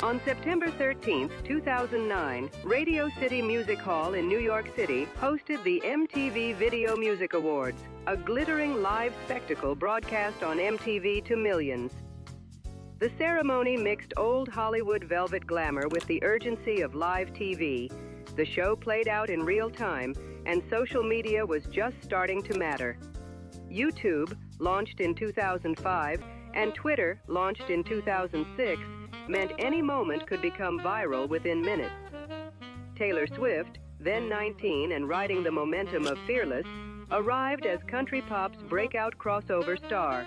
On September 13, 2009, Radio City Music Hall in New York City hosted the MTV Video Music Awards, a glittering live spectacle broadcast on MTV to millions. The ceremony mixed old Hollywood velvet glamour with the urgency of live TV. The show played out in real time, and social media was just starting to matter. YouTube, launched in 2005, and Twitter, launched in 2006, meant any moment could become viral within minutes. Taylor Swift, then 19 and riding the momentum of Fearless, arrived as country pop's breakout crossover star.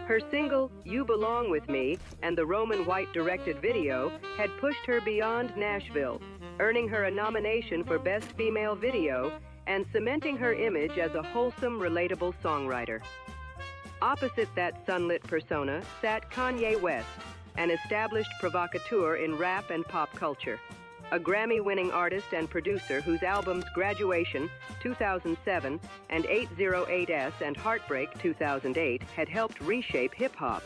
Her single, You Belong With Me, and the Roman White-directed video had pushed her beyond Nashville, earning her a nomination for Best Female Video and cementing her image as a wholesome, relatable songwriter. Opposite that sunlit persona sat Kanye West, an established provocateur in rap and pop culture, a Grammy-winning artist and producer whose albums Graduation, 2007, and 808s and Heartbreak, 2008, had helped reshape hip-hop.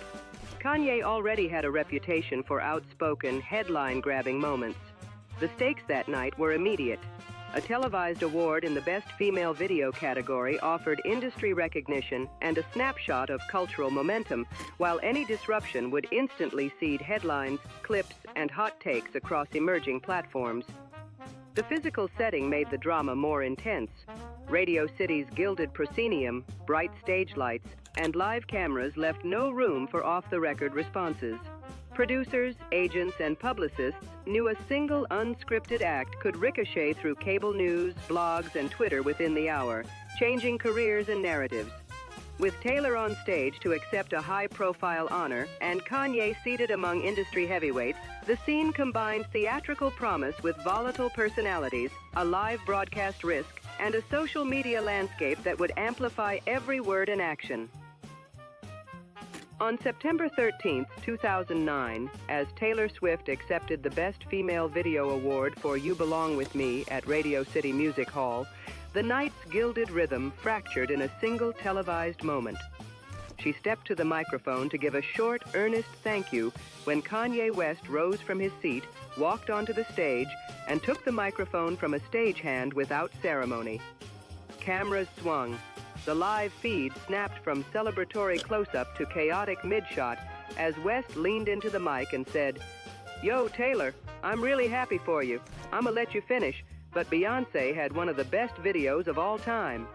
Kanye already had a reputation for outspoken, headline-grabbing moments. The stakes that night were immediate. A televised award in the Best Female Video category offered industry recognition and a snapshot of cultural momentum, while any disruption would instantly seed headlines, clips, and hot takes across emerging platforms. The physical setting made the drama more intense. Radio City's gilded proscenium, bright stage lights, and live cameras left no room for off-the-record responses. Producers, agents, and publicists knew a single unscripted act could ricochet through cable news, blogs, and Twitter within the hour, changing careers and narratives. With Taylor on stage to accept a high-profile honor and Kanye seated among industry heavyweights, the scene combined theatrical promise with volatile personalities, a live broadcast risk, and a social media landscape that would amplify every word and action. On September 13, 2009, as Taylor Swift accepted the Best Female Video Award for You Belong With Me at Radio City Music Hall, the night's gilded rhythm fractured in a single televised moment. She stepped to the microphone to give a short, earnest thank you when Kanye West rose from his seat, walked onto the stage, and took the microphone from a stagehand without ceremony. Cameras swung. The live feed snapped from celebratory close-up to chaotic mid-shot as West leaned into the mic and said, "Yo, Taylor, I'm really happy for you. I'ma let you finish, but Beyoncé had one of the best videos of all time."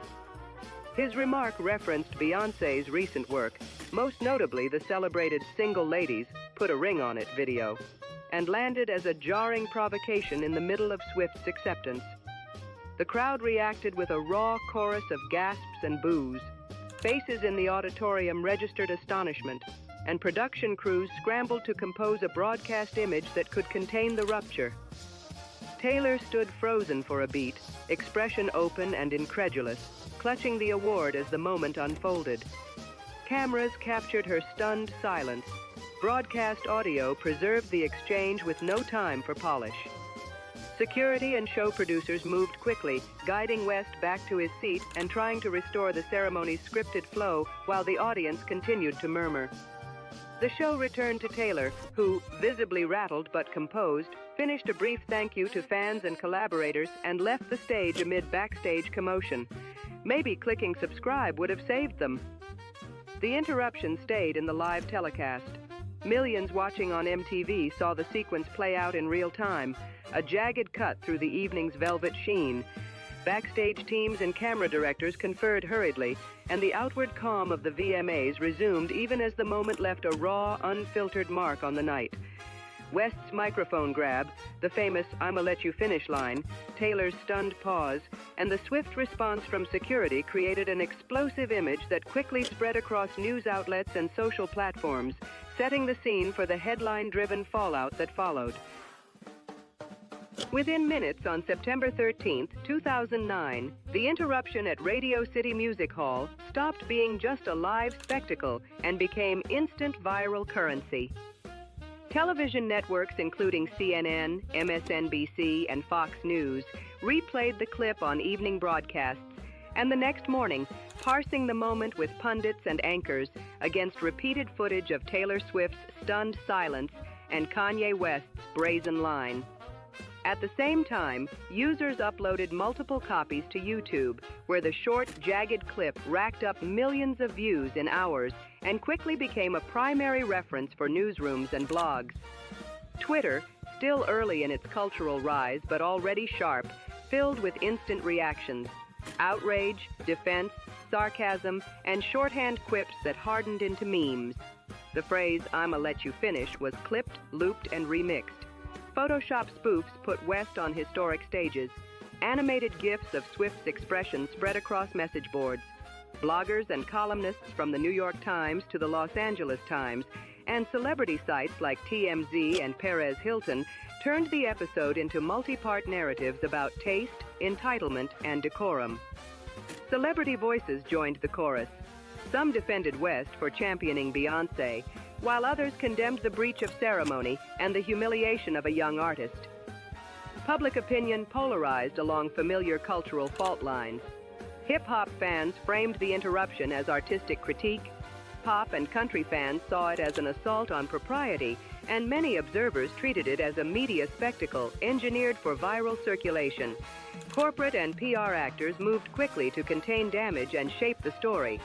His remark referenced Beyoncé's recent work, most notably the celebrated Single Ladies, Put a Ring on It video, and landed as a jarring provocation in the middle of Swift's acceptance. The crowd reacted with a raw chorus of gasps and boos. Faces in the auditorium registered astonishment, and production crews scrambled to compose a broadcast image that could contain the rupture. Taylor stood frozen for a beat, expression open and incredulous, clutching the award as the moment unfolded. Cameras captured her stunned silence. Broadcast audio preserved the exchange with no time for polish. Security and show producers moved quickly, guiding West back to his seat and trying to restore the ceremony's scripted flow while the audience continued to murmur. The show returned to Taylor, who, visibly rattled but composed, finished a brief thank you to fans and collaborators and left the stage amid backstage commotion. Maybe clicking subscribe would have saved them. The interruption stayed in the live telecast. Millions watching on MTV saw the sequence play out in real time, a jagged cut through the evening's velvet sheen. Backstage teams and camera directors conferred hurriedly, and the outward calm of the VMAs resumed even as the moment left a raw, unfiltered mark on the night. West's microphone grab, the famous "I'ma let you finish" line, Taylor's stunned pause, and the swift response from security created an explosive image that quickly spread across news outlets and social platforms, setting the scene for the headline-driven fallout that followed. Within minutes on September 13, 2009, the interruption at Radio City Music Hall stopped being just a live spectacle and became instant viral currency. Television networks including CNN, MSNBC, and Fox News replayed the clip on evening broadcasts, and the next morning, parsing the moment with pundits and anchors against repeated footage of Taylor Swift's stunned silence and Kanye West's brazen line. At the same time, users uploaded multiple copies to YouTube, where the short, jagged clip racked up millions of views in hours and quickly became a primary reference for newsrooms and blogs. Twitter, still early in its cultural rise but already sharp, filled with instant reactions: outrage, defense, sarcasm, and shorthand quips that hardened into memes. The phrase, "I'ma let you finish," was clipped, looped, and remixed. Photoshop spoofs put West on historic stages. Animated GIFs of Swift's expression spread across message boards. Bloggers and columnists from the New York Times to the Los Angeles Times, and celebrity sites like TMZ and Perez Hilton turned the episode into multi-part narratives about taste, entitlement, and decorum. Celebrity voices joined the chorus. Some defended West for championing Beyoncé, while others condemned the breach of ceremony and the humiliation of a young artist. Public opinion polarized along familiar cultural fault lines. Hip-hop fans framed the interruption as artistic critique. Pop and country fans saw it as an assault on propriety, and many observers treated it as a media spectacle engineered for viral circulation. Corporate and PR actors moved quickly to contain damage and shape the story.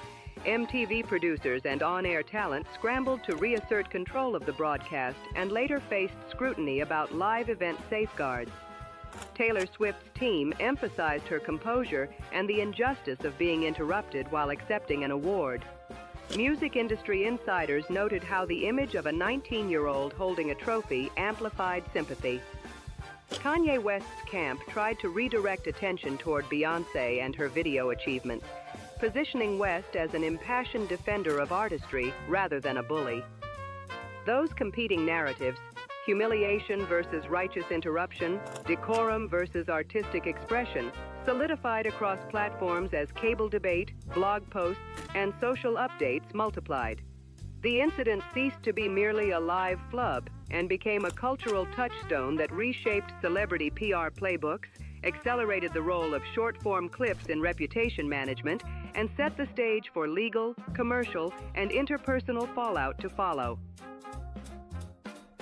MTV producers and on-air talent scrambled to reassert control of the broadcast and later faced scrutiny about live event safeguards. Taylor Swift's team emphasized her composure and the injustice of being interrupted while accepting an award. Music industry insiders noted how the image of a 19-year-old holding a trophy amplified sympathy. Kanye West's camp tried to redirect attention toward Beyoncé and her video achievements, positioning West as an impassioned defender of artistry rather than a bully. Those competing narratives, humiliation versus righteous interruption, decorum versus artistic expression, solidified across platforms as cable debate, blog posts, and social updates multiplied. The incident ceased to be merely a live flub and became a cultural touchstone that reshaped celebrity PR playbooks, accelerated the role of short-form clips in reputation management, and set the stage for legal, commercial, and interpersonal fallout to follow.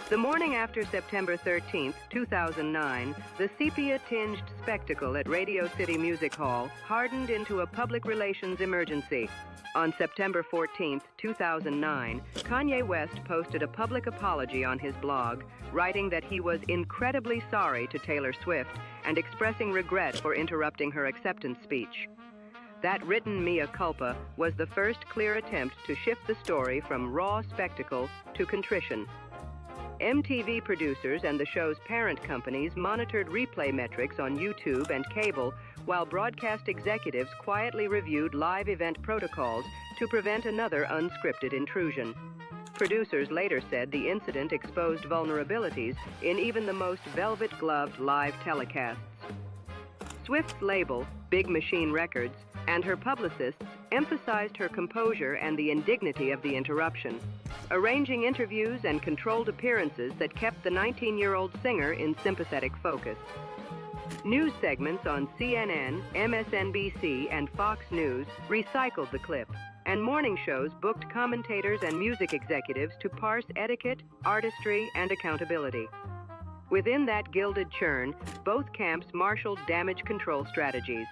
The morning after September 13, 2009, the sepia-tinged spectacle at Radio City Music Hall hardened into a public relations emergency. On September 14, 2009, Kanye West posted a public apology on his blog, writing that he was incredibly sorry to Taylor Swift and expressing regret for interrupting her acceptance speech. That written mea culpa was the first clear attempt to shift the story from raw spectacle to contrition. MTV producers and the show's parent companies monitored replay metrics on YouTube and cable, while broadcast executives quietly reviewed live event protocols to prevent another unscripted intrusion. Producers later said the incident exposed vulnerabilities in even the most velvet-gloved live telecasts. Swift's label, Big Machine Records, and her publicists emphasized her composure and the indignity of the interruption, arranging interviews and controlled appearances that kept the 19-year-old singer in sympathetic focus. News segments on CNN, MSNBC, and Fox News recycled the clip, and morning shows booked commentators and music executives to parse etiquette, artistry, and accountability. Within that gilded churn, both camps marshaled damage control strategies.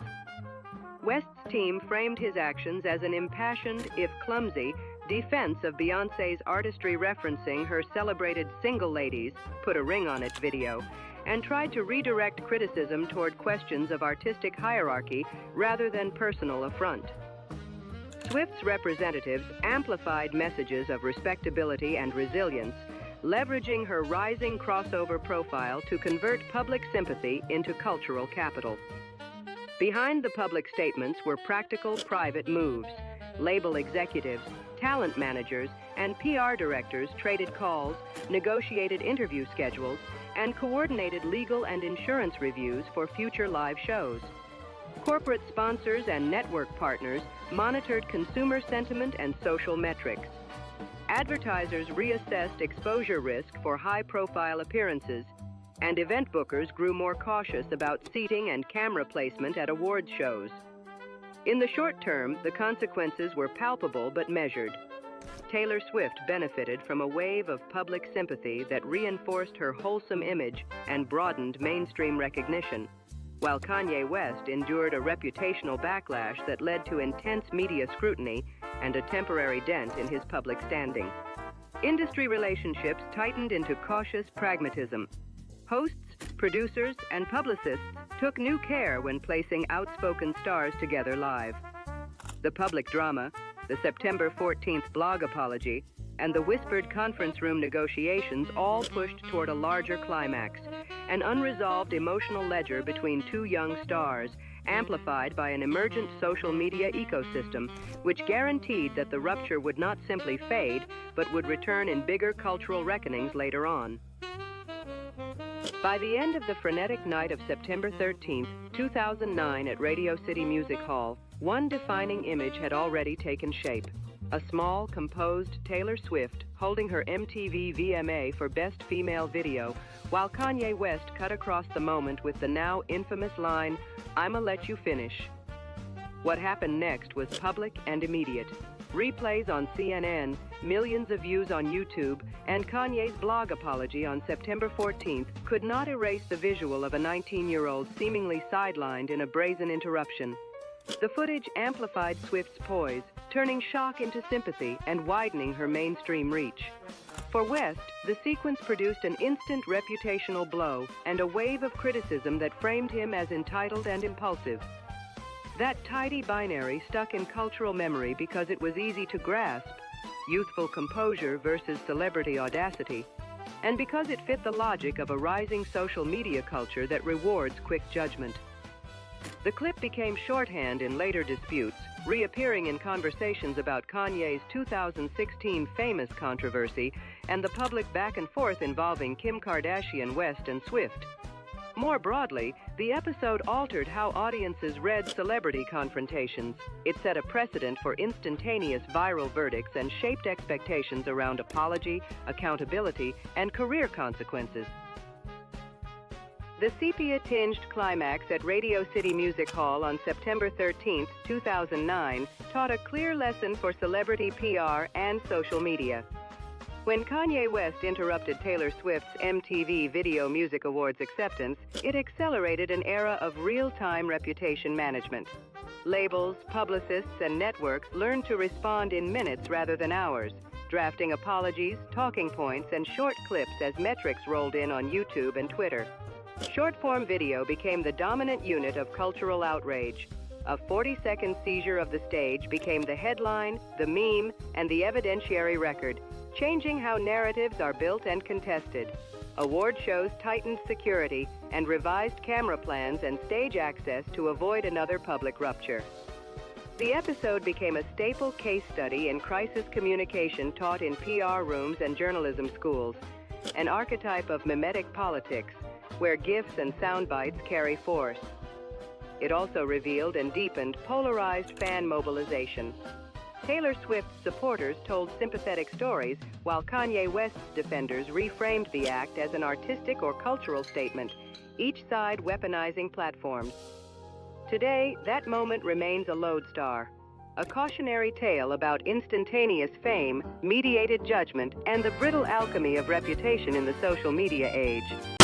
West's team framed his actions as an impassioned, if clumsy, defense of Beyoncé's artistry, referencing her celebrated Single Ladies, Put a Ring on It video, and tried to redirect criticism toward questions of artistic hierarchy rather than personal affront. Swift's representatives amplified messages of respectability and resilience, leveraging her rising crossover profile to convert public sympathy into cultural capital. Behind the public statements were practical private moves. Label executives, talent managers, and PR directors traded calls, negotiated interview schedules, and coordinated legal and insurance reviews for future live shows. Corporate sponsors and network partners monitored consumer sentiment and social metrics. Advertisers reassessed exposure risk for high-profile appearances, and event bookers grew more cautious about seating and camera placement at award shows. In the short term, the consequences were palpable but measured. Taylor Swift benefited from a wave of public sympathy that reinforced her wholesome image and broadened mainstream recognition, while Kanye West endured a reputational backlash that led to intense media scrutiny and a temporary dent in his public standing. Industry relationships tightened into cautious pragmatism. Hosts, producers, and publicists took new care when placing outspoken stars together live. The public drama, the September 14th blog apology, and the whispered conference room negotiations all pushed toward a larger climax, an unresolved emotional ledger between two young stars, amplified by an emergent social media ecosystem, which guaranteed that the rupture would not simply fade, but would return in bigger cultural reckonings later on. By the end of the frenetic night of September 13, 2009 at Radio City Music Hall, one defining image had already taken shape. A small, composed Taylor Swift holding her MTV VMA for Best Female Video, while Kanye West cut across the moment with the now infamous line, "I'ma let you finish." What happened next was public and immediate. Replays on CNN, millions of views on YouTube, and Kanye's blog apology on September 14th could not erase the visual of a 19-year-old seemingly sidelined in a brazen interruption. The footage amplified Swift's poise, turning shock into sympathy and widening her mainstream reach. For West, the sequence produced an instant reputational blow and a wave of criticism that framed him as entitled and impulsive. That tidy binary stuck in cultural memory because it was easy to grasp, youthful composure versus celebrity audacity, and because it fit the logic of a rising social media culture that rewards quick judgment. The clip became shorthand in later disputes, reappearing in conversations about Kanye's 2016 Famous controversy and the public back and forth involving Kim Kardashian, West, and Swift. More broadly, the episode altered how audiences read celebrity confrontations. It set a precedent for instantaneous viral verdicts and shaped expectations around apology, accountability, and career consequences. The sepia-tinged climax at Radio City Music Hall on September 13, 2009, taught a clear lesson for celebrity PR and social media. When Kanye West interrupted Taylor Swift's MTV Video Music Awards acceptance, it accelerated an era of real-time reputation management. Labels, publicists, and networks learned to respond in minutes rather than hours, drafting apologies, talking points, and short clips as metrics rolled in on YouTube and Twitter. Short-form video became the dominant unit of cultural outrage. A 40-second seizure of the stage became the headline, the meme, and the evidentiary record, changing how narratives are built and contested. Award shows tightened security and revised camera plans and stage access to avoid another public rupture. The episode became a staple case study in crisis communication taught in PR rooms and journalism schools, an archetype of mimetic politics, where gifs and sound bites carry force. It also revealed and deepened polarized fan mobilization. Taylor Swift's supporters told sympathetic stories, while Kanye West's defenders reframed the act as an artistic or cultural statement, each side weaponizing platforms. Today, that moment remains a lodestar, a cautionary tale about instantaneous fame, mediated judgment, and the brittle alchemy of reputation in the social media age.